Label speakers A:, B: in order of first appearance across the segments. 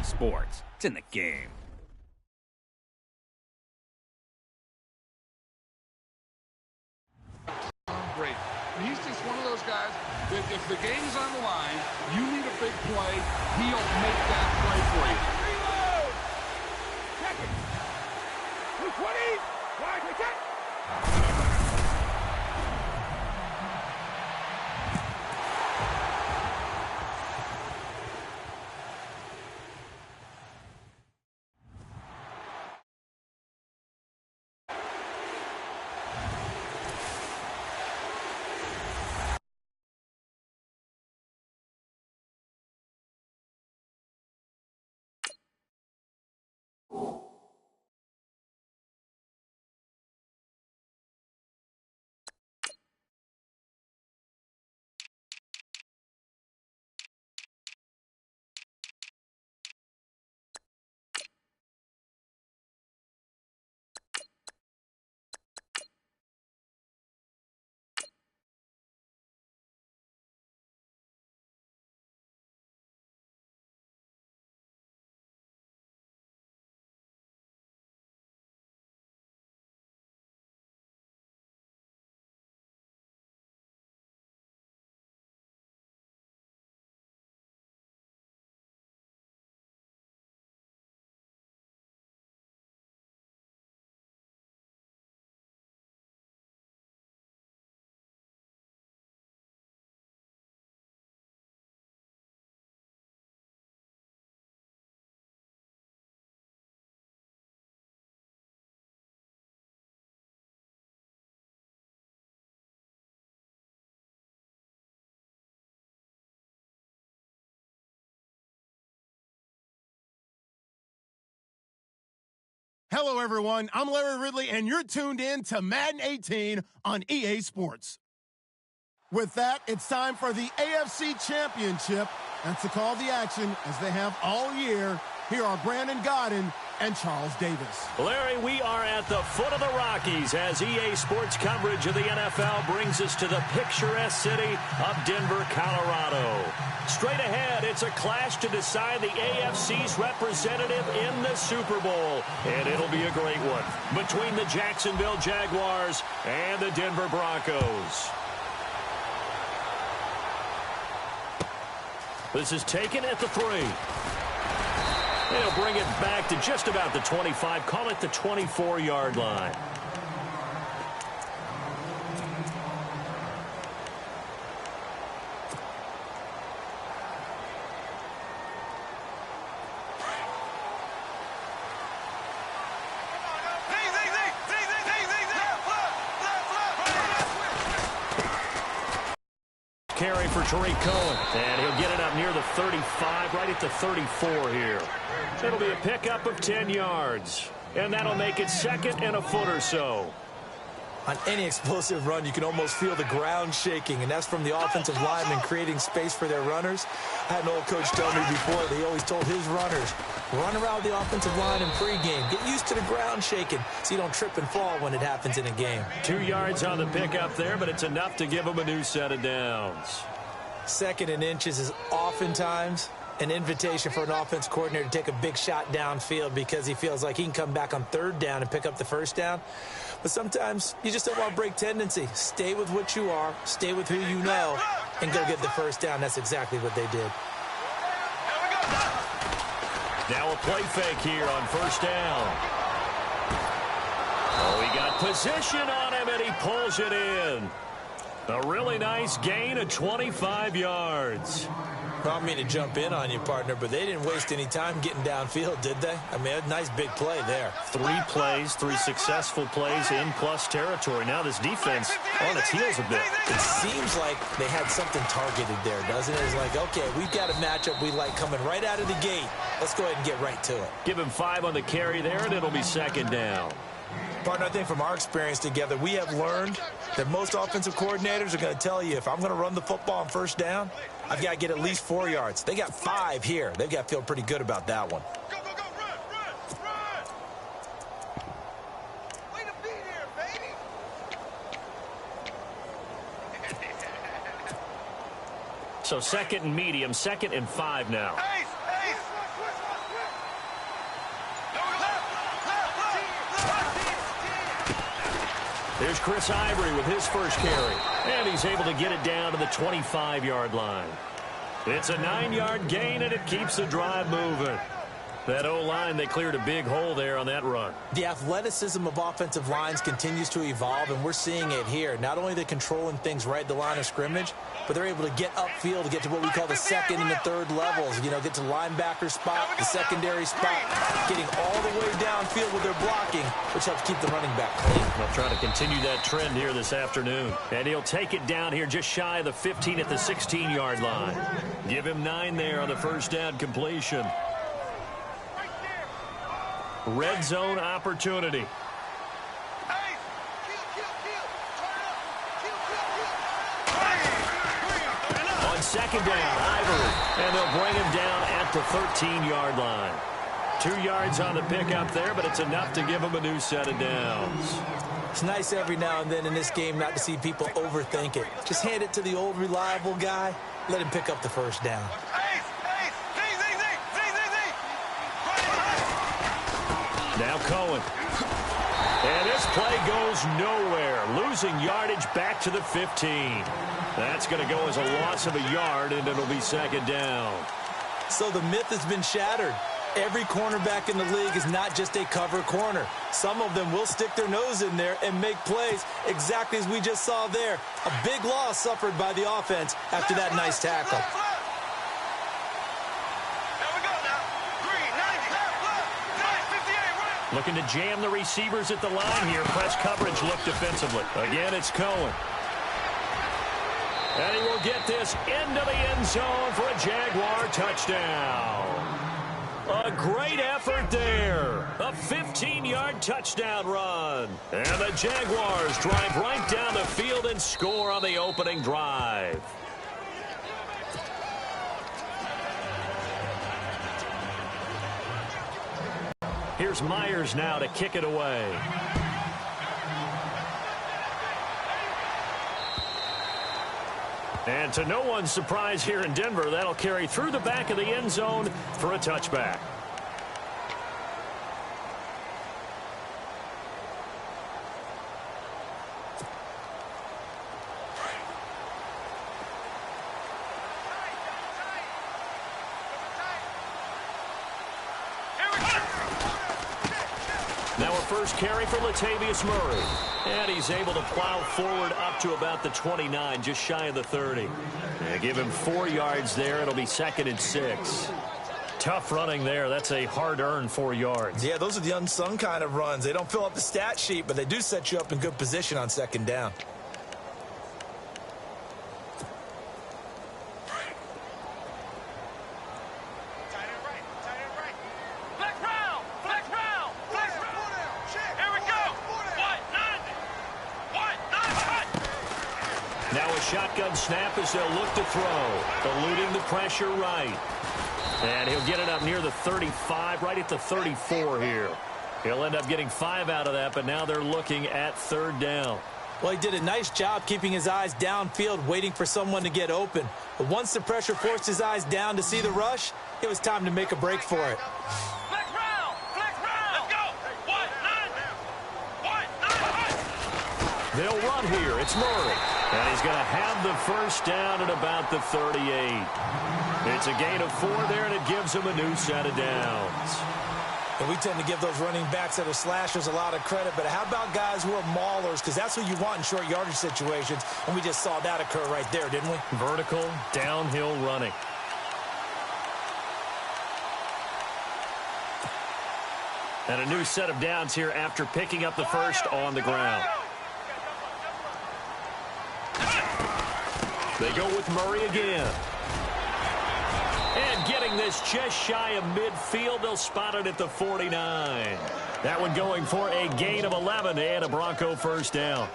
A: sports. It's in the game.
B: Brady. He's just one of those guys that if the game's on the line, you need a big play, he'll make that play for you. Reload! Check it! 220! Wide, check!
C: Hello, everyone. I'm Larry Ridley, and you're tuned in to Madden 18 on EA Sports. With that, it's time for the AFC Championship, and to call the action, as they have all year, here are Brandon Godden and Charles Davis.
D: Larry, we are at the foot of the Rockies as EA Sports coverage of the NFL brings us to the picturesque city of Denver, Colorado. Straight ahead, it's a clash to decide the AFC's representative in the Super Bowl. And it'll be a great one between the Jacksonville Jaguars and the Denver Broncos. This is taken at the 3. They'll bring it back to just about the 25. Call it the 24-yard line. Carry for Tariq Cohen, and he'll get it up near the 35, right at the 34 here. It'll be a pickup of 10 yards, and that'll make it second and a foot or so.
E: On any explosive run, you can almost feel the ground shaking, and that's from the offensive linemen creating space for their runners. I had an old coach tell me before, they always told his runners, run around the offensive line in pregame. Get used to the ground shaking so you don't trip and fall when it happens in a game.
D: 2 yards on the pickup there, but it's enough to give them a new set of downs.
E: Second and inches is oftentimes an invitation for an offense coordinator to take a big shot downfield because he feels like he can come back on third down and pick up the first down. But sometimes you just don't want to break tendency. Stay with what you are, stay with who you know, and go get the first down. That's exactly what they did.
D: Now a play fake here on first down. Oh, he got position on him, and he pulls it in. A really nice gain of 25 yards.
E: I don't mean to jump in on you, partner, but they didn't waste any time getting downfield, did they? I mean, a nice big play there.
D: 3 plays, 3 successful plays in plus territory. Now this defense on its heels a bit.
E: It seems like they had something targeted there, doesn't it? It's like, okay, we've got a matchup we like coming right out of the gate. Let's go ahead and get right to it.
D: Give him 5 on the carry there, and it'll be second down.
E: Partner, I think from our experience together, we have learned that most offensive coordinators are going to tell you, if I'm going to run the football on first down, I've got to get at least 4 yards. They got 5 here. They've got to feel pretty good about that one.
F: Go, go, go, run! Way to be here, baby!
D: So second and medium, 2nd and 5 now.
F: Ace! Ace!
D: Here's Chris Ivory with his first carry. And he's able to get it down to the 25-yard line. It's a 9-yard gain, and it keeps the drive moving. That O-line, they cleared a big hole there on that run.
E: The athleticism of offensive lines continues to evolve, and we're seeing it here. Not only are they controlling things right at the line of scrimmage, but they're able to get upfield to get to what we call the second and the third levels. You know, get to linebacker spot, the secondary spot, getting all the way downfield with their blocking, which helps keep the running back clean.
D: They'll try to continue that trend here this afternoon. And he'll take it down here just shy of the 15 at the 16-yard line. Give him 9 there on the first down completion. Red zone opportunity. On second down, Ivory. And they'll bring him down at the 13-yard line. 2 yards on the pickup there, but it's enough to give him a new set of downs.
E: It's nice every now and then in this game not to see people overthink it. Just hand it to the old reliable guy. Let him pick up the first down.
D: Now Cohen. And this play goes nowhere. Losing yardage back to the 15. That's going to go as a loss of a yard, and it'll be second down.
E: So the myth has been shattered. Every cornerback in the league is not just a cover corner. Some of them will stick their nose in there and make plays exactly as we just saw there. A big loss suffered by the offense after that nice tackle.
D: Looking to jam the receivers at the line here. Press coverage look defensively. Again, it's Cohen. And he will get this into the end zone for a Jaguar touchdown. A great effort there. A 15-yard touchdown run. And the Jaguars drive right down the field and score on the opening drive. Here's Myers now to kick it away. And to no one's surprise here in Denver, that'll carry through the back of the end zone for a touchback. Now a first carry for Latavius Murray. And he's able to plow forward up to about the 29, just shy of the 30. And give him 4 yards there. It'll be 2nd and 6. Tough running there. That's a hard-earned 4 yards.
E: Yeah, those are the unsung kind of runs. They don't fill up the stat sheet, but they do set you up in good position on second down.
D: Shotgun snap as they'll look to throw. Eluding the pressure right. And he'll get it up near the 35, right at the 34 here. He'll end up getting 5 out of that, but now they're looking at 3rd down.
E: Well, he did a nice job keeping his eyes downfield, waiting for someone to get open. But once the pressure forced his eyes down to see the rush, it was time to make a break for it.
D: They'll run here. It's Murray. And he's going to have the first down at about the 38. It's a gain of 4 there, and it gives him a new set of downs.
E: And we tend to give those running backs that are slashers a lot of credit, but how about guys who are maulers? Because that's what you want in short yardage situations, and we just saw that occur right there, didn't we?
D: Vertical, downhill running. And a new set of downs here after picking up the first on the ground. They go with Murray again. And getting this just shy of midfield, they'll spot it at the 49. That one going for a gain of 11 and a Bronco first down.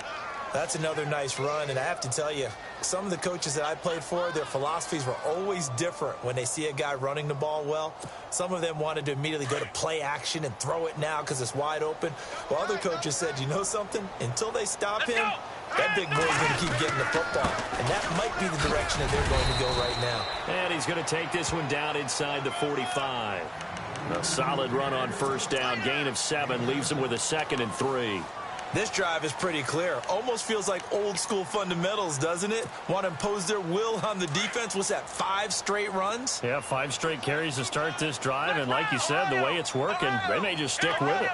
E: That's another nice run, and I have to tell you, some of the coaches that I played for, their philosophies were always different when they see a guy running the ball well. Some of them wanted to immediately go to play action and throw it now because it's wide open. While other coaches said, you know something? Until they stop him, that big boy's going to keep getting the football. And that might be the direction that they're going to go right now.
D: And he's going to take this one down inside the 45. A solid run on first down. Gain of 7 leaves him with a 2nd and 3.
E: This drive is pretty clear. Almost feels like old school fundamentals, doesn't it? Want to impose their will on the defense. What's that, 5 straight runs?
D: Yeah, 5 straight carries to start this drive. And like you said, the way it's working, they may just stick with it.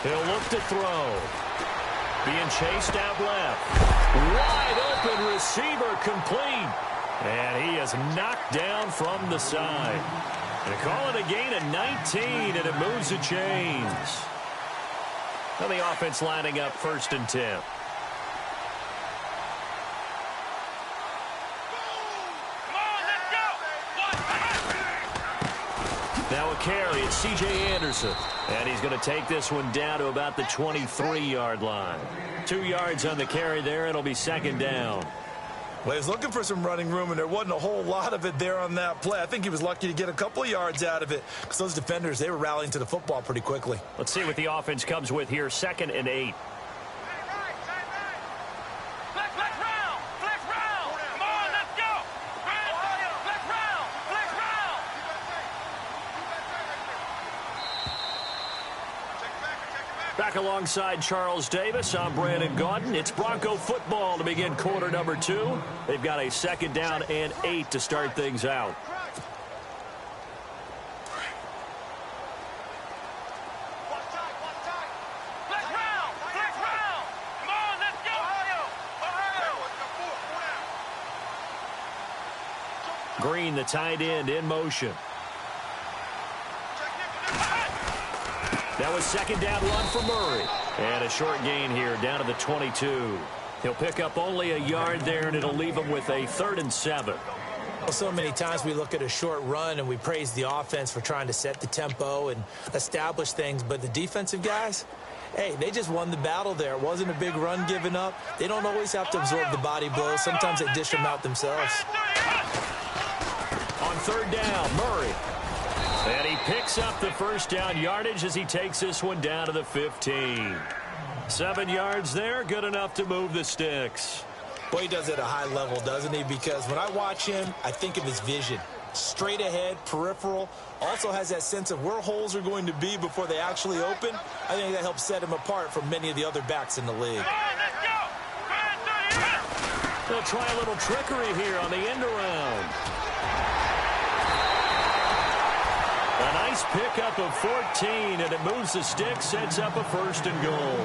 D: He'll look to throw. Being chased out left. Wide open receiver complete. And he is knocked down from the side. They call it a gain of 19, and it moves the chains. Now the offense lining up 1st and 10. Now a carry, it's C.J. Anderson. And he's going to take this one down to about the 23-yard line. 2 yards on the carry there. It'll be 2nd down.
E: Well, he was looking for some running room, and there wasn't a whole lot of it there on that play. I think he was lucky to get a couple of yards out of it because those defenders, they were rallying to the football pretty quickly.
D: Let's see what the offense comes with here. 2nd and 8. Back alongside Charles Davis, I'm Brandon Gaudin. It's Bronco football to begin quarter number 2. They've got a 2nd down and 8 to start things out. Green, the tight end, in motion. That was 2nd down run for Murray. And a short gain here down to the 22. He'll pick up only a yard there, and it'll leave him with a 3rd and 7.
E: Well, so many times we look at a short run and we praise the offense for trying to set the tempo and establish things. But the defensive guys, hey, they just won the battle there. It wasn't a big run given up. They don't always have to absorb the body blows. Sometimes they dish them out themselves.
D: On 3rd down, Murray. And he picks up the 1st down yardage as he takes this one down to the 15. 7 yards there, good enough to move the sticks.
E: Boy, he does it at a high level, doesn't he? Because when I watch him, I think of his vision. Straight ahead, peripheral. Also has that sense of where holes are going to be before they actually open. I think that helps set him apart from many of the other backs in the league.
D: They'll try a little trickery here on the end around. A nice pickup of 14, and it moves the stick, sets up a 1st and goal.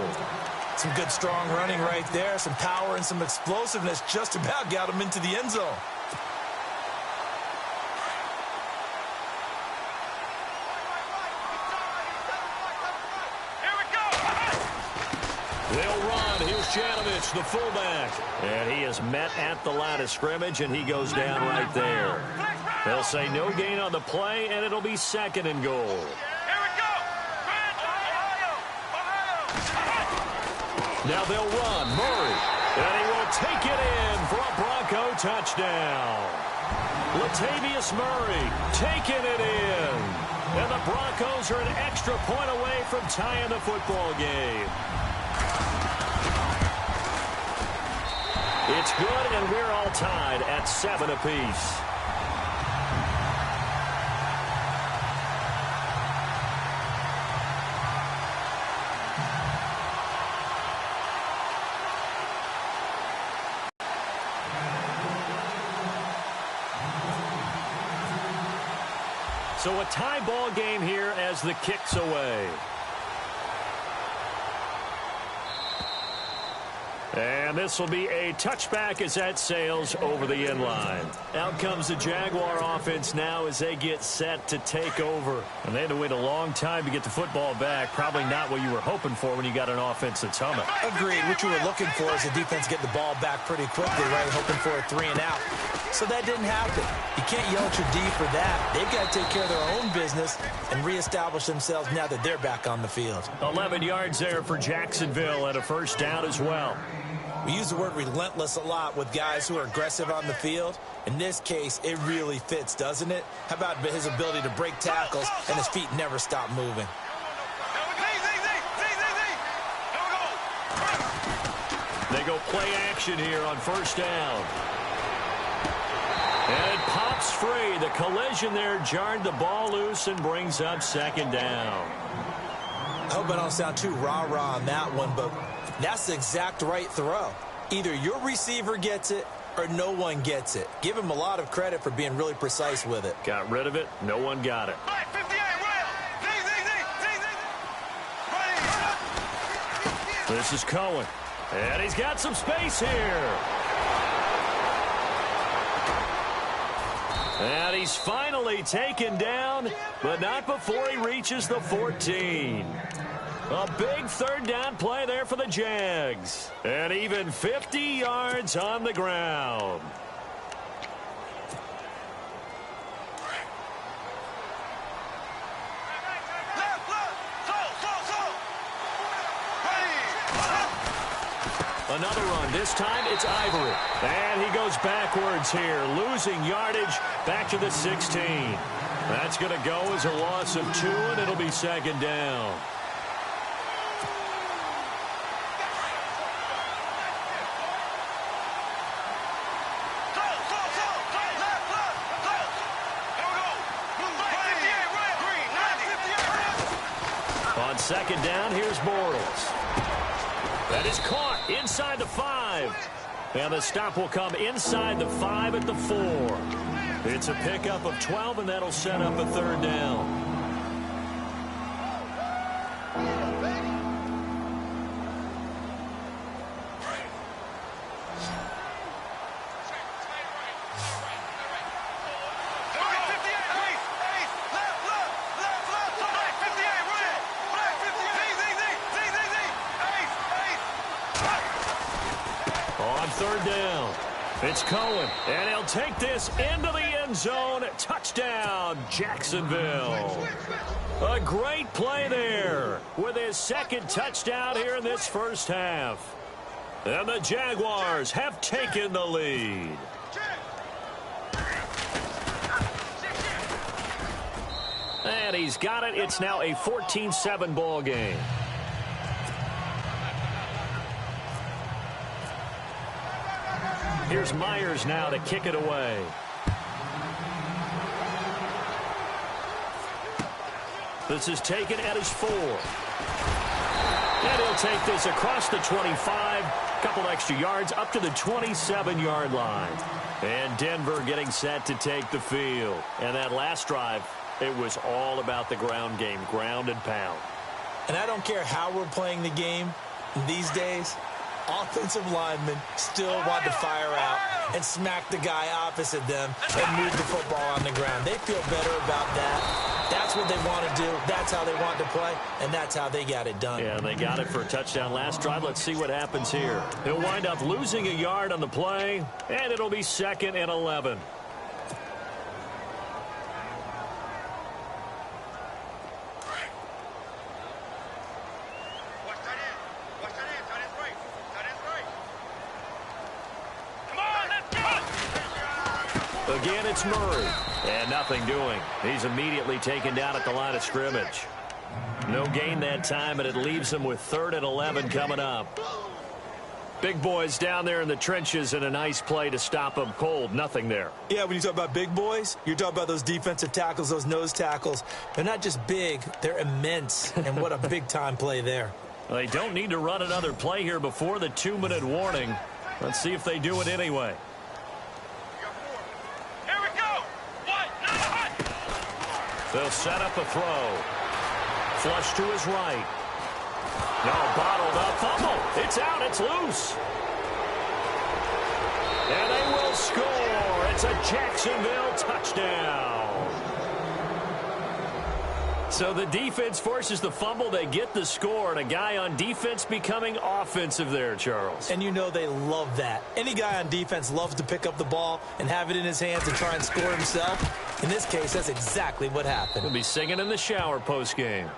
E: Some good, strong running right there. Some power and some explosiveness just about got him into the end zone.
F: Here we go.
D: They'll run. Here's Janovich, the fullback. And he is met at the line of scrimmage, and he goes down right there. They'll say no gain on the play, and it'll be 2nd and goal.
F: Here we go.
D: Now they'll run. Murray. And he will take it in for a Bronco touchdown. Latavius Murray taking it in. And the Broncos are an extra point away from tying the football game. It's good, and we're all tied at 7 apiece. So a tie ball game here as the kick's away. And this will be a touchback as that sails over the end line. Out comes the Jaguar offense now as they get set to take over. And they had to wait a long time to get the football back. Probably not what you were hoping for when you got an offense that's humming.
E: Agreed. What you were looking for is the defense getting the ball back pretty quickly, right? Hoping for a 3 and out. So that didn't happen. You can't yell at your D for that. They've got to take care of their own business and reestablish themselves now that they're back on the field.
D: 11 yards there for Jacksonville and a 1st down as well.
E: We use the word relentless a lot with guys who are aggressive on the field. In this case, it really fits, doesn't it? How about his ability to break tackles and his feet never stop moving?
D: They go play action here on 1st down. And it pops free. The collision there jarred the ball loose and brings up second down.
E: I hope I don't sound too rah-rah on that one, but that's the exact right throw. Either your receiver gets it or no one gets it. Give him a lot of credit for being really precise with it.
D: Got rid of it. No one got it. This is Cohen. And he's got some space here. And he's finally taken down, but not before he reaches the 14. A big third down play there for the Jags. And even 50 yards on the ground. Another run. This time it's Ivory. And he goes backwards here, losing yardage back to the 16. That's going to go as a loss of 2, and it'll be second down. On second down, here's Bortles. That is caught inside the 5. And the stop will come inside the 5 at the 4. It's a pickup of 12, and that'll set up a third down. Third down. It's Cohen, and he'll take this into the end zone. Touchdown, Jacksonville. A great play there with his second touchdown here in this first half. And the Jaguars have taken the lead. And he's got it. It's now a 14-7 ball game. Here's Myers now to kick it away. This is taken at his 4. And he'll take this across the 25. Couple extra yards up to the 27-yard line. And Denver getting set to take the field. And that last drive, it was all about the ground game, ground and pound.
E: And I don't care how we're playing the game these days. Offensive linemen still want to fire out and smack the guy opposite them and move the football on the ground. They feel better about that. That's what they want to do. That's how they want to play, and that's how they got it done.
D: Yeah, they got it for a touchdown last drive. Let's see what happens here. He'll wind up losing a yard on the play, and it'll be 2nd and 11. Again, it's Murray. And nothing doing. He's immediately taken down at the line of scrimmage. No gain that time, and it leaves him with 3rd and 11 coming up. Big boys down there in the trenches, and a nice play to stop them cold. Nothing there.
E: Yeah, when you talk about big boys, you're talking about those defensive tackles, those nose tackles. They're not just big, they're immense. And what a big-time play there.
D: Well, they don't need to run another play here before the 2-minute warning. Let's see if they do it anyway. They'll set up a throw. Flush to his right. No, bottled up. Fumble. It's out. It's loose. And they will score. It's a Jacksonville touchdown. So the defense forces the fumble. They get the score. And a guy on defense becoming offensive there, Charles.
E: And you know they love that. Any guy on defense loves to pick up the ball and have it in his hands and try and score himself. In this case, that's exactly what happened.
D: He'll be singing in the shower post-game.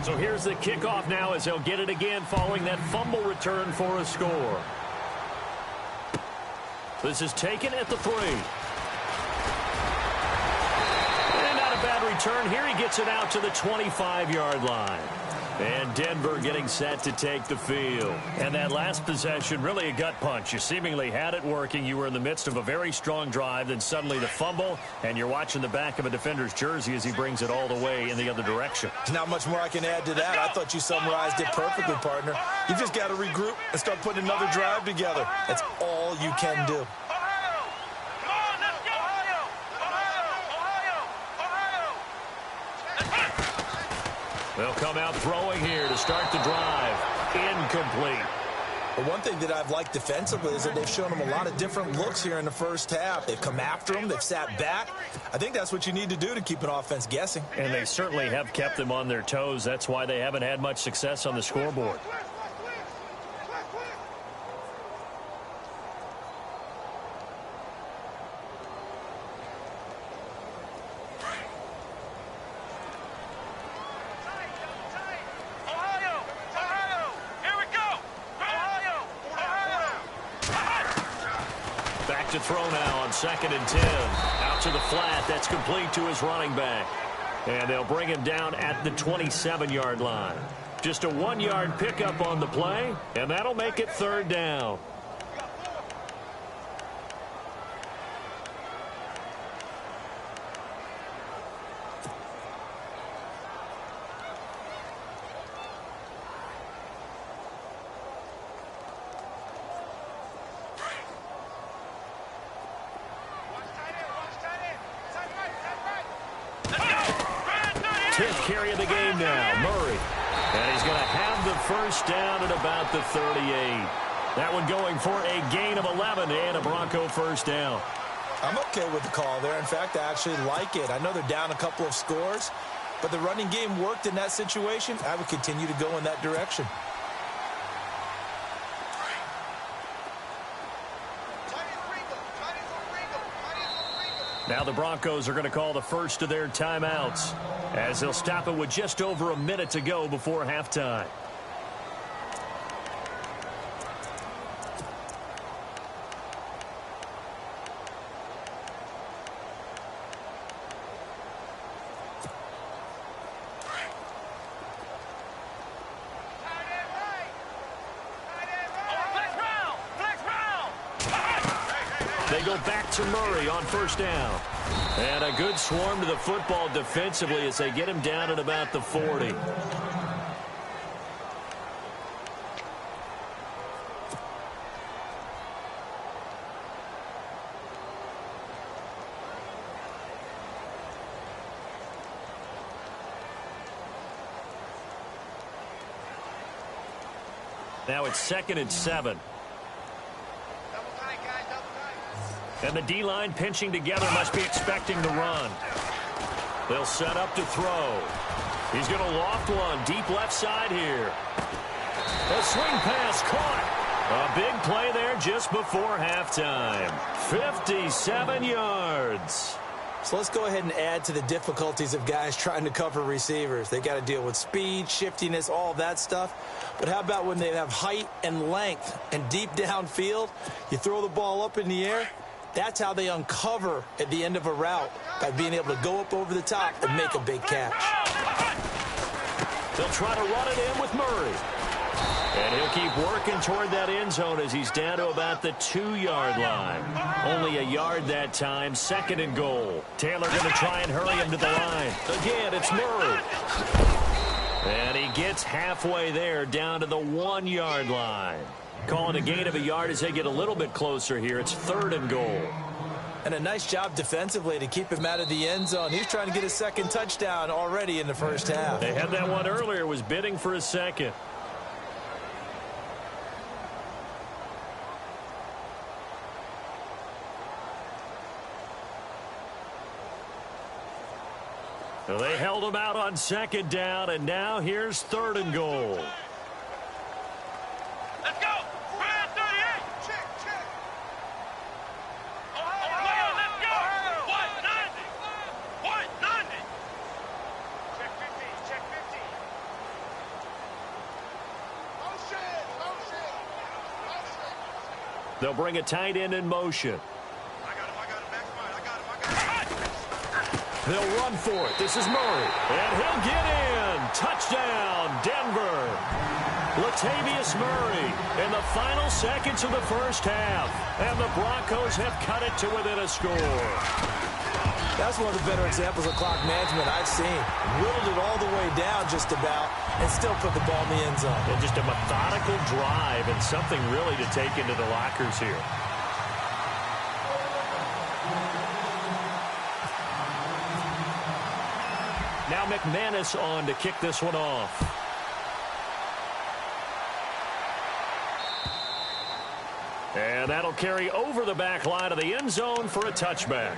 D: So here's the kickoff now as they'll get it again following that fumble return for a score. This is taken at the 3. And not a bad return here. He gets it out to the 25-yard line. And Denver getting set to take the field. And that last possession, really a gut punch. You seemingly had it working. You were in the midst of a very strong drive, then suddenly the fumble, and you're watching the back of a defender's jersey as he brings it all the way in the other direction.
E: Not much more I can add to that. I thought you summarized it perfectly, partner. You just got to regroup and start putting another drive together. That's all you can do.
D: They'll come out throwing here to start the drive. Incomplete.
E: But one thing that I've liked defensively is that they've shown them a lot of different looks here in the first half. They've come after them. They've sat back. I think that's what you need to do to keep an offense guessing.
D: And they certainly have kept them on their toes. That's why they haven't had much success on the scoreboard. To throw now on 2nd and 10. Out to the flat. That's complete to his running back. And they'll bring him down at the 27-yard line. Just a 1-yard pickup on the play, and that'll make it 3rd down. Carry of the game now, Murray. And he's going to have the first down at about the 38. That one going for a gain of 11 and a Bronco first down.
E: I'm okay with the call there. In fact, I actually like it. I know they're down a couple of scores, but the running game worked in that situation. I would continue to go in that direction.
D: Now the Broncos are going to call the first of their timeouts as they'll stop it with just over a minute to go before halftime. They go back to Murray on first down. And a good swarm to the football defensively as they get him down at about the 40. Now it's 2nd and 7. And the D-line pinching together must be expecting the run. They'll set up to throw. He's going to loft one deep left side here. A swing pass caught. A big play there just before halftime. 57 yards.
E: So let's go ahead and add to the difficulties of guys trying to cover receivers. They got to deal with speed, shiftiness, all of that stuff. But how about when they have height and length and deep downfield? You throw the ball up in the air. That's how they uncover at the end of a route, by being able to go up over the top and make a big catch.
D: They'll try to run it in with Murray. And he'll keep working toward that end zone as he's down to about the 2-yard line. Only a yard that time, 2nd and goal. Taylor going to try and hurry him to the line. Again, it's Murray. And he gets halfway there, down to the 1-yard line. Calling a gain of a yard as they get a little bit closer here. It's 3rd and goal.
E: And a nice job defensively to keep him out of the end zone. He's trying to get his 2nd touchdown already in the first half.
D: They had that one earlier, was bidding for a 2nd. So they held him out on 2nd down, and now here's 3rd and goal.
F: Let's go! Brad 38! Check, check! Ohio, let's go! 190! 190! Check 15, check 15. Motion!
D: They'll bring a tight end in motion.
F: I got him, back right. I got him.
D: They'll run for it. This is Murray. And he'll get in. Touchdown, Denver. Latavius Murray in the final seconds of the first half. And the Broncos have cut it to within a score.
E: That's one of the better examples of clock management I've seen. Whittled it all the way down just about and still put the ball in the end zone.
D: And just a methodical drive and something really to take into the lockers here. Now McManus on to kick this one off. And that'll carry over the back line of the end zone for a touchback.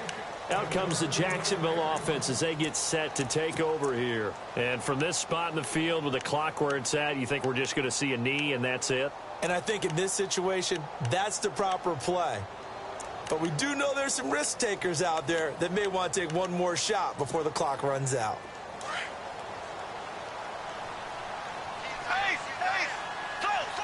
D: Out comes the Jacksonville offense as they get set to take over here. And from this spot in the field with the clock where it's at, you think we're just going to see a knee and that's it?
E: And I think in this situation, that's the proper play. But we do know there's some risk takers out there that may want to take one more shot before the clock runs out.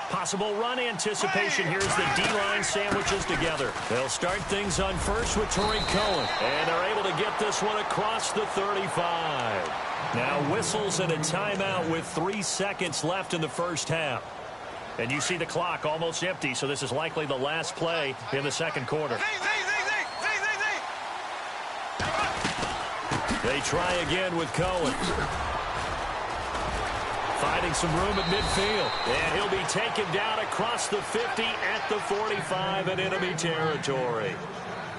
D: Possible run anticipation. Here's the D-line sandwiches together. They'll start things on first with Tariq Cohen. And they're able to get this one across the 35. Now whistles and a timeout with 3 seconds left in the first half. And you see the clock almost empty, so this is likely the last play in the second quarter. They try again with Cohen. Finding some room at midfield. And he'll be taken down across the 50 at the 45 in enemy territory.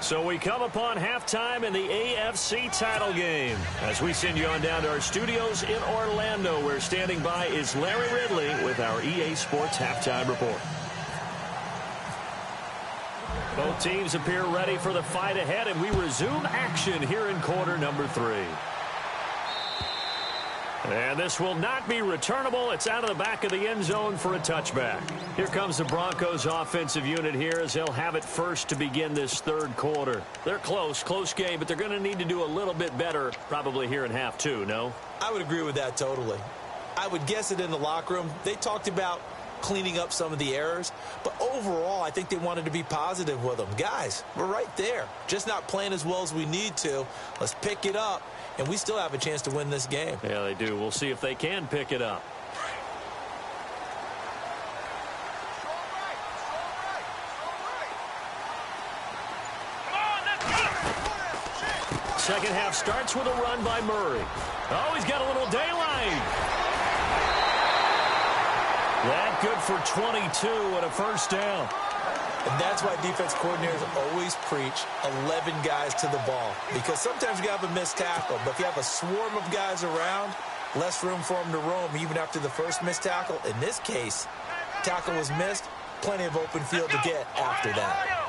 D: So we come upon halftime in the AFC title game. As we send you on down to our studios in Orlando, where standing by is Larry Ridley with our EA Sports halftime report. Both teams appear ready for the fight ahead, and we resume action here in quarter number 3. And this will not be returnable. It's out of the back of the end zone for a touchback. Here comes the Broncos offensive unit here as they'll have it first to begin this third quarter. They're close game, but they're going to need to do a little bit better probably here in half 2, no?
E: I would agree with that totally. I would guess it in the locker room. They talked about cleaning up some of the errors, but overall I think they wanted to be positive with them. Guys, we're right there. Just not playing as well as we need to. Let's pick it up. And we still have a chance to win this game.
D: Yeah, they do. We'll see if they can pick it up. Second half starts with a run by Murray. Oh, he's got a little daylight. That good for 22 and a first down.
E: And that's why defense coordinators always preach 11 guys to the ball. Because sometimes you have a missed tackle, but if you have a swarm of guys around, less room for them to roam even after the first missed tackle. In this case, tackle was missed, plenty of open field to get after that.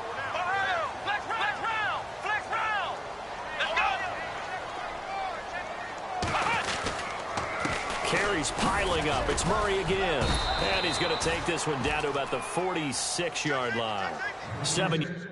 D: Carries piling up. It's Murray again. And he's going to take this one down to about the 46-yard line. 7.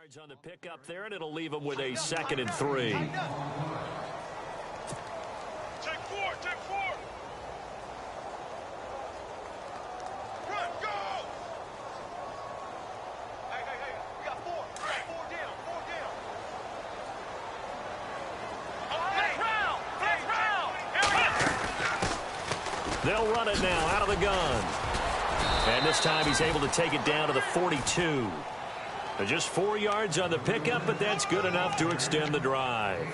D: Yards on the pickup there, and it'll leave them with a 2nd and 3.
F: Take 4, take 4. Run, go! Hey, we got 4. We got 4 down, 4 down. Flex round!
D: They'll run it now out of the gun. And this time he's able to take it down to the 42. Just 4 yards on the pickup, but that's good enough to extend the drive.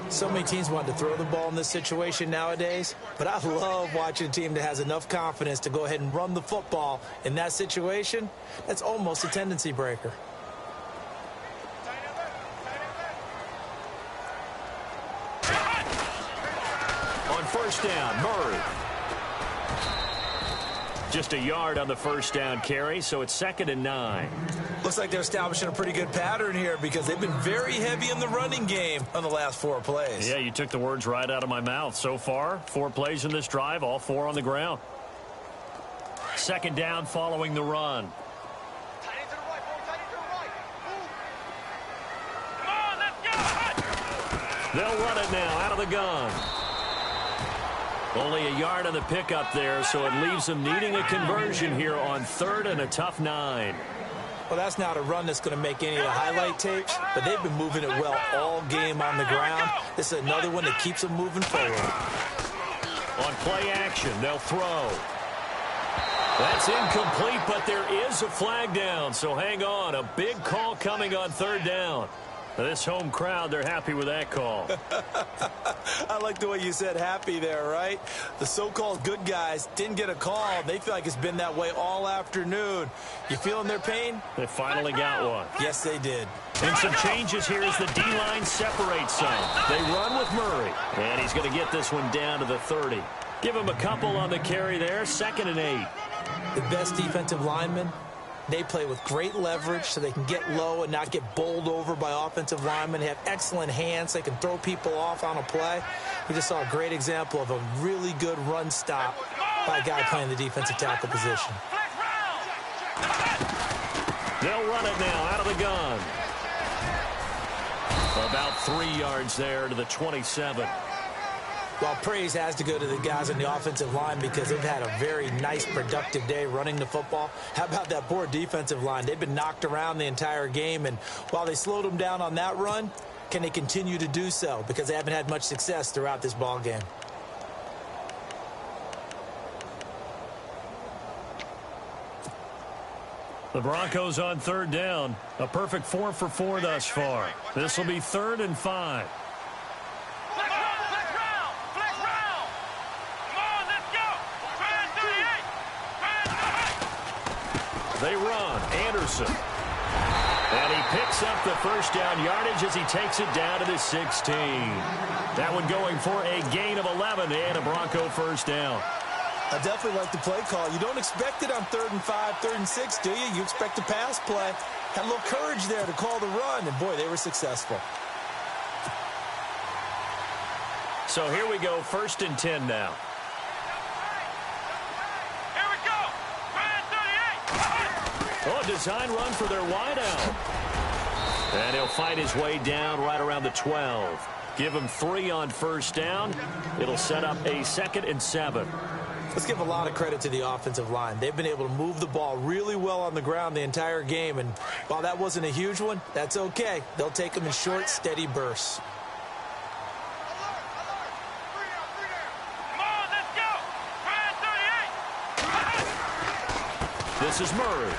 E: So many teams want to throw the ball in this situation nowadays, but I love watching a team that has enough confidence to go ahead and run the football in that situation. That's almost a tendency breaker.
D: On first down, Murray. Just a yard on the first down carry, so it's 2nd and 9.
E: Looks like they're establishing a pretty good pattern here because they've been very heavy in the running game on the last 4 plays.
D: Yeah, you took the words right out of my mouth. So far, 4 plays in this drive, all 4 on the ground. 2nd down following the run.
F: Tight end to the right, boy, tight end to the right. Move. Come on, let's go.
D: They'll run it now out of the gun. Only a yard on the pickup there, so it leaves them needing a conversion here on 3rd and a tough 9.
E: Well, that's not a run that's going to make any of the highlight tapes, but they've been moving it well all game on the ground. This is another one that keeps them moving forward.
D: On play action, they'll throw. That's incomplete, but there is a flag down, so hang on. A big call coming on 3rd down. This home crowd, they're happy with that call.
E: I like the way you said happy there, right? The so-called good guys didn't get a call. They feel like it's been that way all afternoon. You feeling their pain?
D: They finally got one.
E: Yes, they did.
D: And some changes here as the D-line separates some. They run with Murray, and he's going to get this one down to the 30. Give him a couple on the carry there, 2nd and 8.
E: The best defensive linemen, they play with great leverage so they can get low and not get bowled over by offensive linemen. They have excellent hands. They can throw people off on a play. We just saw a great example of a really good run stop by a guy playing the defensive tackle position.
D: They'll run it now out of the gun. About 3 yards there to the 27.
E: Well, praise has to go to the guys on the offensive line because they've had a very nice, productive day running the football. How about that poor defensive line? They've been knocked around the entire game, and while they slowed them down on that run, can they continue to do so? Because they haven't had much success throughout this ball game.
D: The Broncos on 3rd down. A perfect 4 for 4 thus far. This will be 3rd and 5. They run. Anderson. And he picks up the first down yardage as he takes it down to the 16. That one going for a gain of 11 and a Bronco first down.
E: I definitely like the play call. You don't expect it on 3rd and 5, 3rd and 6, do you? You expect a pass play. Had a little courage there to call the run, and boy, they were successful.
D: So here we go, 1st and 10 now. Oh, a design run for their wideout. And he'll fight his way down right around the 12. Give him 3 on first down. It'll set up a 2nd and 7.
E: Let's give a lot of credit to the offensive line. They've been able to move the ball really well on the ground the entire game. And while that wasn't a huge one, that's okay. They'll take them in short, steady bursts.
D: This is Murray.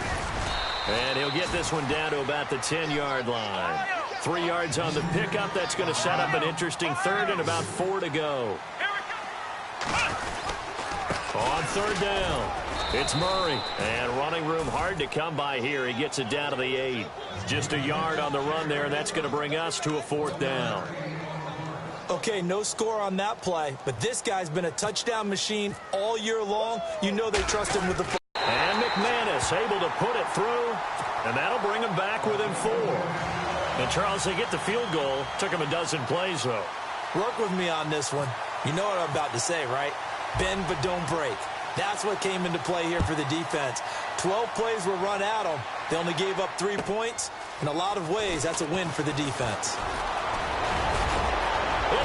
D: And he'll get this one down to about the 10-yard line. 3 yards on the pickup. That's going to set up an interesting 3rd and about 4 to go. On 3rd down, it's Murray. And running room hard to come by here. He gets it down to the 8. Just a yard on the run there, and that's going to bring us to a 4th down.
E: Okay, no score on that play, but this guy's been a touchdown machine all year long. You know they trust him with the football.
D: And McManus able to put it through, and that'll bring him back within 4. And, Charles, they get the field goal. Took him a dozen plays, though.
E: Work with me on this one. You know what I'm about to say, right? Bend but don't break. That's what came into play here for the defense. 12 plays were run at them. They only gave up 3 points. In a lot of ways, that's a win for the defense.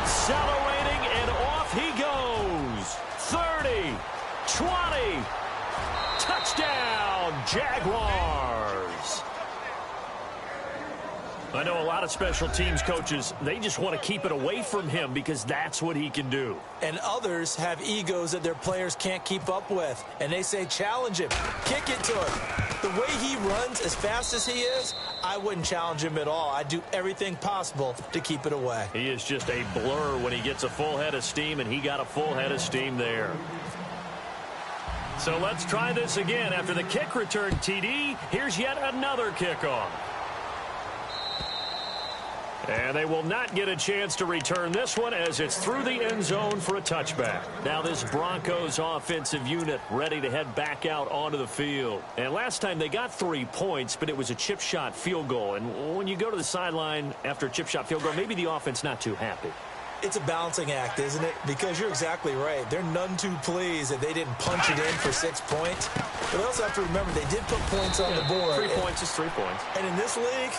D: Accelerating, and off he goes. 30, 20, touchdown, Jaguars. I know a lot of special teams coaches, they just want to keep it away from him because that's what he can do.
E: And others have egos that their players can't keep up with. And they say, challenge him, kick it to him. The way he runs as fast as he is, I wouldn't challenge him at all. I'd do everything possible to keep it away.
D: He is just a blur when he gets a full head of steam, and he got a full head of steam there. So let's try this again. After the kick return TD, here's yet another kickoff. And they will not get a chance to return this one as it's through the end zone for a touchback. Now this Broncos offensive unit ready to head back out onto the field. And last time they got 3 points, but it was a chip shot field goal. And when you go to the sideline after a chip shot field goal, maybe the offense not too happy.
E: It's a balancing act, isn't it? Because you're exactly right. They're none too pleased that they didn't punch it in for 6 points. But they also have to remember they did put points on the board.
D: 3 points is 3 points.
E: And in this league,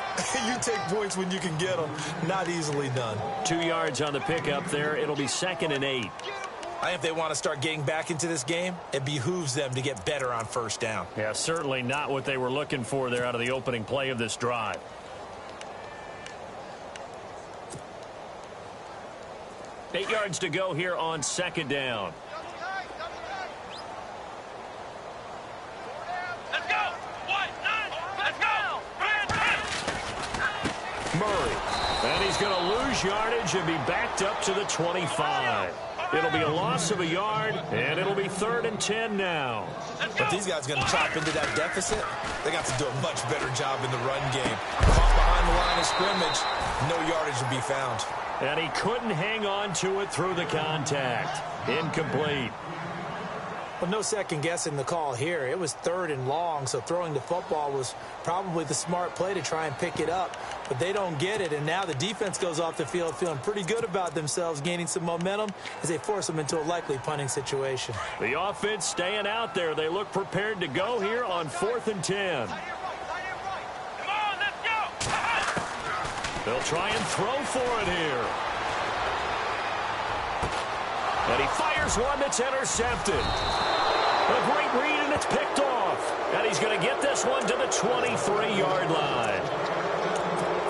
E: you take points when you can get them. Not easily done.
D: 2 yards on the pickup there. It'll be 2nd and 8.
E: I think if they want to start getting back into this game, it behooves them to get better on first down.
D: Yeah, certainly not what they were looking for there out of the opening play of this drive. Eight yards to go here on 2nd down.
F: Let's go. 1, 9. Let's go.
D: Murray. And he's going to lose yardage and be backed up to the 25. It'll be a loss of a yard, and it'll be 3rd and 10 now.
E: But these guys are going to chop into that deficit. They got to do a much better job in the run game. Caught behind the line of scrimmage, no yardage to be found.
D: And he couldn't hang on to it through the contact. Incomplete.
E: Well, no second guessing the call here. It was 3rd and long, so throwing the football was probably the smart play to try and pick it up. But they don't get it, and now the defense goes off the field feeling pretty good about themselves, gaining some momentum as they force them into a likely punting situation.
D: The offense staying out there. They look prepared to go here on 4th and 10.
F: Come on, let's go.
D: They'll try and throw for it here. And he fires one that's intercepted. A great read, and it's picked off. And he's going to get this one to the 23-yard line.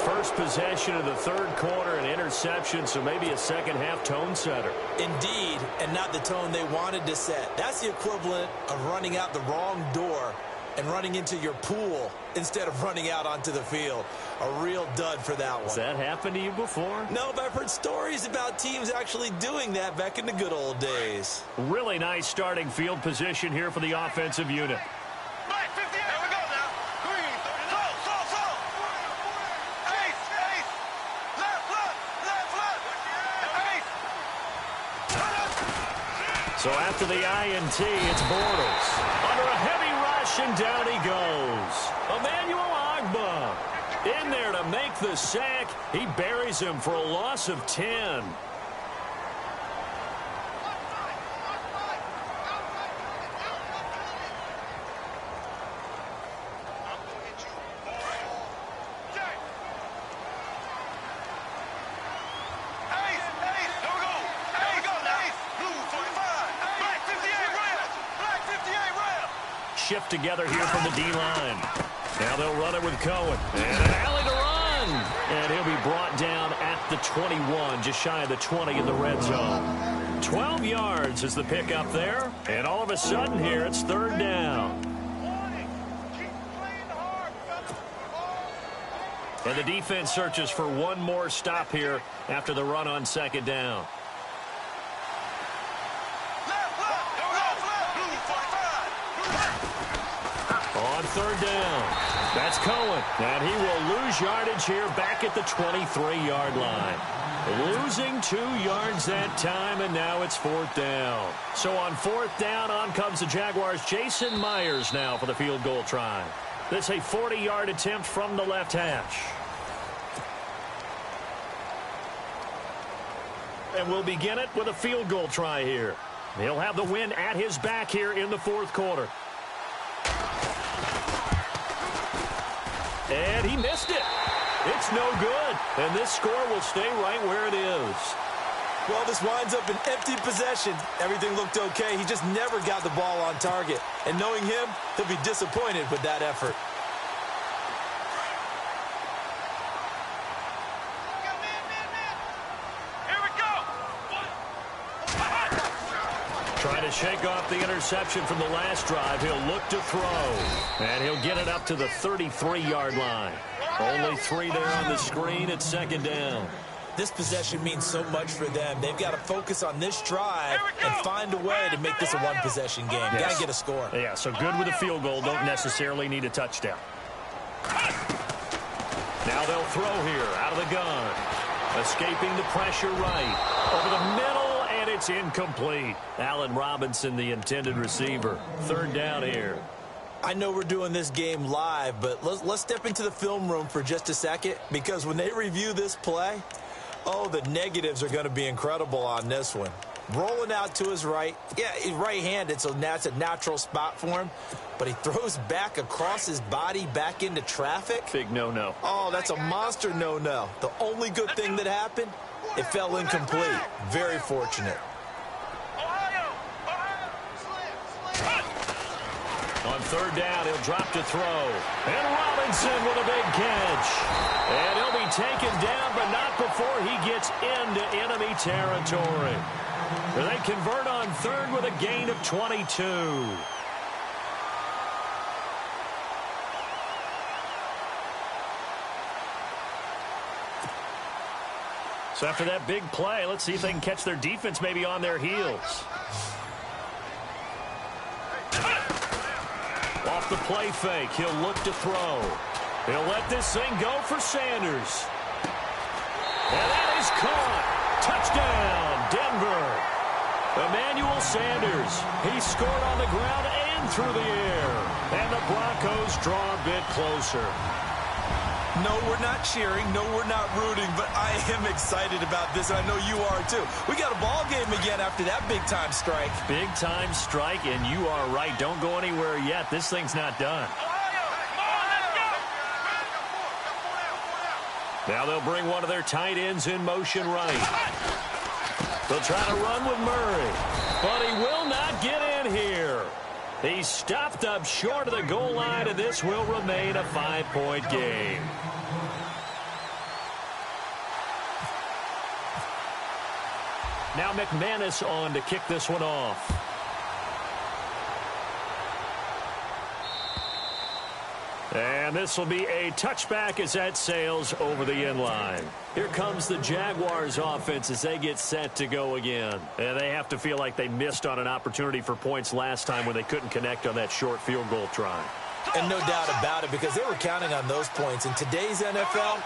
D: First possession of the 3rd quarter, an interception, so maybe a second-half tone setter.
E: Indeed, and not the tone they wanted to set. That's the equivalent of running out the wrong door and running into your pool instead of running out onto the field. A real dud for that one.
D: Has that happened to you before?
E: No, but I've heard stories about teams actually doing that back in the good old days.
D: Really nice starting field position here for the offensive unit.
F: Black 58. Here we go now. Green. Slow. Ace. Left. Ace.
D: So after the INT, it's Bortles. Under a heavy rush, and down he goes. Emmanuel Ogbah in there to make the sack. He buries him for a loss of 10. Shift together here from the D-line. Now they'll run it with Cohen. And an alley to run. And he'll be brought down at the 21, just shy of the 20 in the red zone. 12 yards is the pickup there. And all of a sudden here, it's 3rd down. And the defense searches for one more stop here after the run on 2nd down. On 3rd down, that's Cohen, and he will lose yardage here back at the 23-yard line. Losing 2 yards that time, and now it's 4th down. So on 4th down, on comes the Jaguars' Jason Myers now for the field goal try. This a 40-yard attempt from the left hash. And we'll begin it with a field goal try here. He'll have the win at his back here in the 4th quarter. And he missed it. It's no good. And this score will stay right where it is.
E: Well, this winds up an empty possession. Everything looked okay. He just never got the ball on target. And knowing him, he'll be disappointed with that effort.
D: Trying to shake off the interception from the last drive. He'll look to throw. And he'll get it up to the 33-yard line. Only 3 there on the screen at second down.
E: This possession means so much for them. They've got to focus on this drive and find a way to make this a one-possession game.
D: Yes.
E: Got to get a score.
D: Yeah, so good with a field goal. Don't necessarily need a touchdown. Now they'll throw here out of the gun. Escaping the pressure right. Over the middle, and it's incomplete. Allen Robinson, the intended receiver. Third down here.
E: I know we're doing this game live, but let's step into the film room for just a second, because when they review this play, oh, the negatives are going to be incredible on this one. Rolling out to his right. Yeah, he's right-handed, so that's a natural spot for him. But he throws back across his body back into traffic.
D: Big no-no.
E: Oh, that's a monster no-no. The only good thing that happened, it fell incomplete. Very fortunate.
D: On third down, he'll drop to throw. And Robinson with a big catch. And he'll be taken down, but not before he gets into enemy territory. They convert on third with a gain of 22. So after that big play, let's see if they can catch their defense maybe on their heels. Off the play fake, he'll look to throw. He'll let this thing go for Sanders. And that is caught. Touchdown, Denver. Emmanuel Sanders. He scored on the ground and through the air. And the Broncos draw a bit closer.
E: No, we're not cheering. No, we're not rooting. But I am excited about this, and I know you are too. We got a ball game again after that big-time strike.
D: Big-time strike, and you are right. Don't go anywhere yet. This thing's not done. Now they'll bring one of their tight ends in motion right. They'll try to run with Murray, but he will not get in here. He's stopped up short of the goal line, and this will remain a 5-point game. Now McManus on to kick this one off. And this will be a touchback as that sails over the end line. Here comes the Jaguars offense as they get set to go again. And they have to feel like they missed on an opportunity for points last time when they couldn't connect on that short field goal try.
E: And no doubt about it, because they were counting on those points. In today's NFL,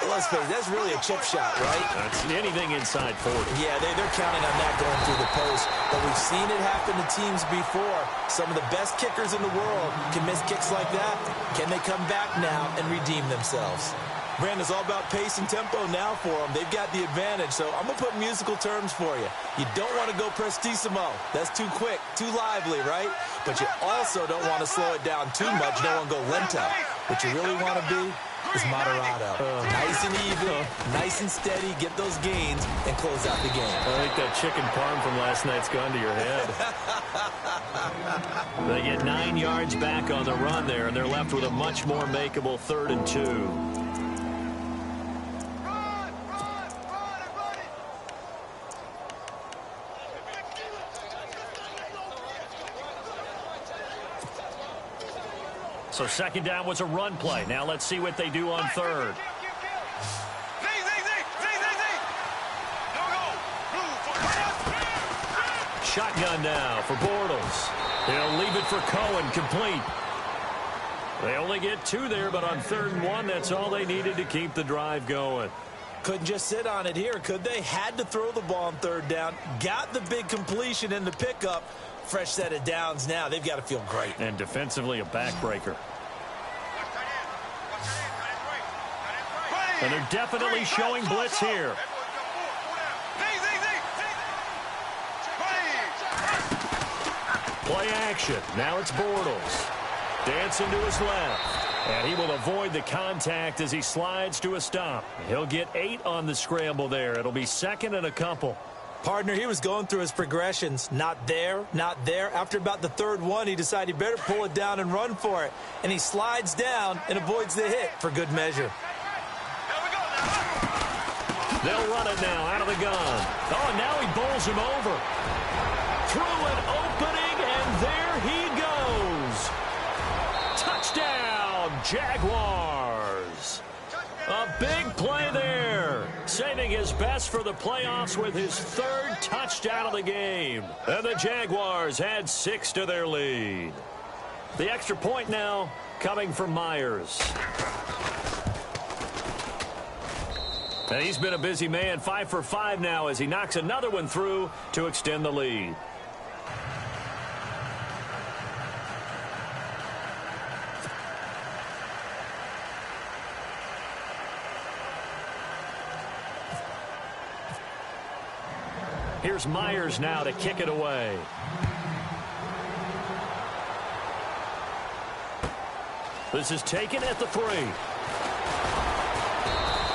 E: let's face it, that's really a chip shot, right?
D: That's anything inside 40.
E: Yeah, they're counting on that going through the post. But we've seen it happen to teams before. Some of the best kickers in the world can miss kicks like that. Can they come back now and redeem themselves? Brandon, it's all about pace and tempo now for them. They've got the advantage, so I'm going to put musical terms for you. You don't want to go prestissimo. That's too quick, too lively, right? But you also don't want to slow it down too much. You don't want to go lento. What you really want to be is moderato. Nice and even, nice and steady, get those gains, and close out the game.
D: I think that chicken parm from last night's gone to your head. They get 9 yards back on the run there, and they're left with a much more makeable 3rd and 2. So second down was a run play. Now let's see what they do on third. Shotgun now for Bortles. He'll leave it for Cohen, complete. They only get 2 there, but on 3rd and 1, that's all they needed to keep the drive going.
E: Couldn't just sit on it here, could they? Had to throw the ball on 3rd down. Got the big completion in the pickup. Fresh set of downs now. They've got to feel great.
D: And defensively, a backbreaker. And they're definitely showing blitz here. Play action. Now it's Bortles. Dancing to his left. And he will avoid the contact as he slides to a stop. He'll get 8 on the scramble there. It'll be second and a couple.
E: Partner, he was going through his progressions. Not there, not there. After about the third one, he decided he better pull it down and run for it. And he slides down and avoids the hit for good measure.
D: They'll run it now out of the gun. Oh, and now he bowls him over. Through an opening, and there he goes. Touchdown, Jaguars. A big play there. Saving his best for the playoffs with his 3rd touchdown of the game. And the Jaguars add 6 to their lead. The extra point now coming from Myers. And he's been a busy man, 5 for 5 now as he knocks another one through to extend the lead. Here's Myers now to kick it away. This is taken at the 3.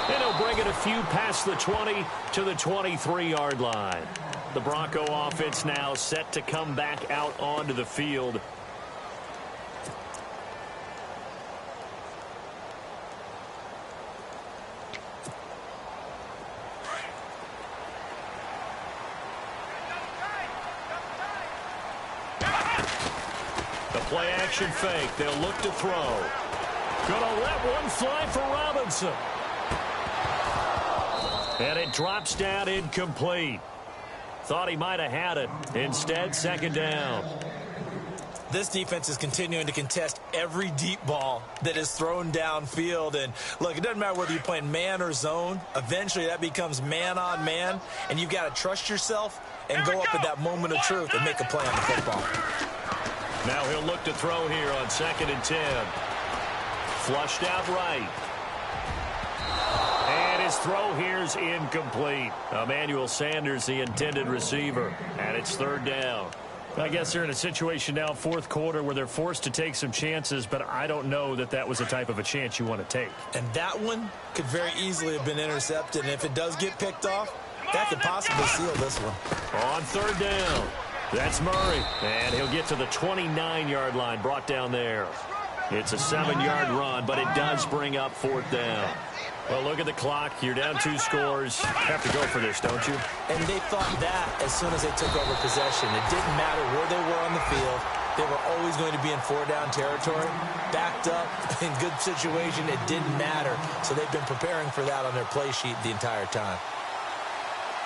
D: And he'll bring it a few past the 20 to the 23-yard line. The Bronco offense now set to come back out onto the field. The play action fake. They'll look to throw. Gonna let one fly for Robinson. And it drops down incomplete. Thought he might have had it. Instead, second down.
E: This defense is continuing to contest every deep ball that is thrown downfield. And, look, it doesn't matter whether you're playing man or zone. Eventually, that becomes man on man. And you've got to trust yourself and go up at that moment of truth and make a play on the football.
D: Now he'll look to throw here on 2nd and 10. Flushed out right. And his throw here's incomplete. Emmanuel Sanders, the intended receiver. And it's 3rd down. I guess they're in a situation now, 4th quarter, where they're forced to take some chances, but I don't know that that was the type of a chance you want to take.
E: And that one could very easily have been intercepted. And if it does get picked off, that could possibly seal this one.
D: On 3rd down. That's Murray. And he'll get to the 29-yard line, brought down there. It's a 7-yard run, but it does bring up 4th down. Well, look at the clock. You're down 2 scores. Have to go for this, don't you?
E: And they thought that as soon as they took over possession. It didn't matter where they were on the field. They were always going to be in 4-down territory. Backed up, in good situation, it didn't matter. So they've been preparing for that on their play sheet the entire time.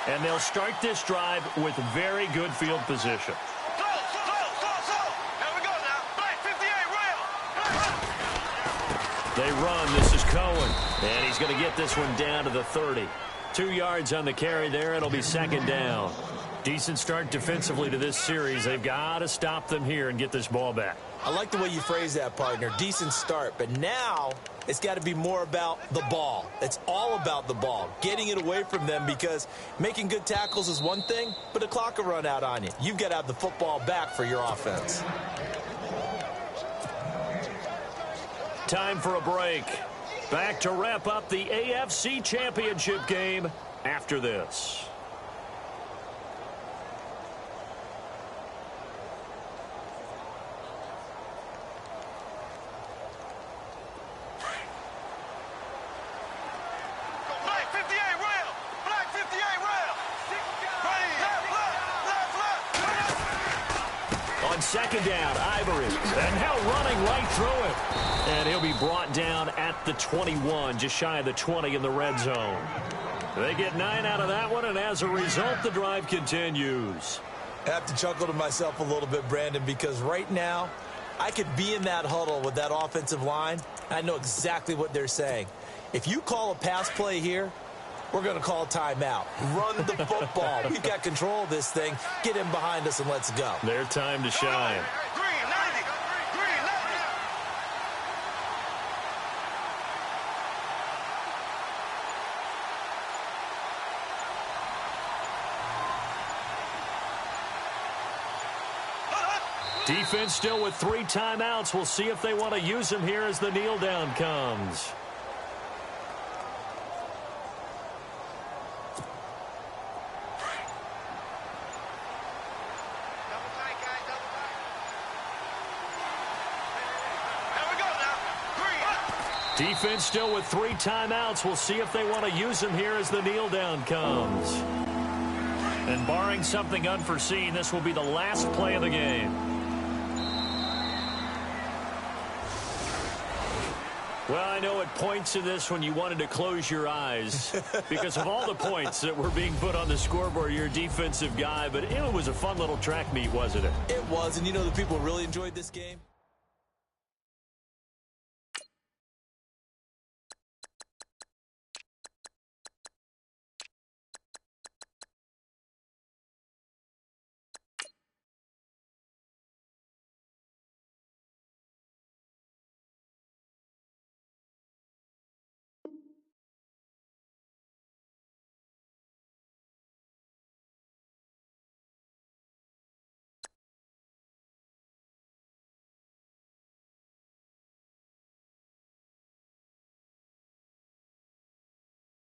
D: And they'll start this drive with very good field position.
F: Here we go now. Black 58, rail.
D: They run. This is Cohen. And he's going to get this one down to the 30. 2 yards on the carry there. It'll be 2nd down. Decent start defensively to this series. They've got to stop them here and get this ball back.
E: I like the way you phrase that, partner. Decent start. But now it's got to be more about the ball. It's all about the ball. Getting it away from them, because making good tackles is one thing, but the clock will run out on you. You've got to have the football back for your offense.
D: Time for a break. Back to wrap up the AFC Championship game after this.
F: Black 58, rail. Black 58, rail. Right, left.
D: On 2nd down, Ivory. And now running right through it. And he'll be brought down at the 21, just shy of the 20 in the red zone. They get 9 out of that one, and as a result, the drive continues.
E: I have to chuckle to myself a little bit, Brandon, because right now I could be in that huddle with that offensive line. I know exactly what they're saying. If you call a pass play here, we're going to call a timeout. Run the football. We've got control of this thing. Get in behind us and let's go.
D: Their time to shine.
F: Green 90. Green 90.
D: Defense still with 3 timeouts. We'll see if they want to use them here as the kneel down comes. Defense still with 3 timeouts. We'll see if they want to use them here as the kneel down comes. And barring something unforeseen, this will be the last play of the game. Well, I know at points in this when you wanted to close your eyes because of all the points that were being put on the scoreboard. You're a defensive guy, but it was a fun little track meet, wasn't it?
E: It was, and you know the people really enjoyed this game.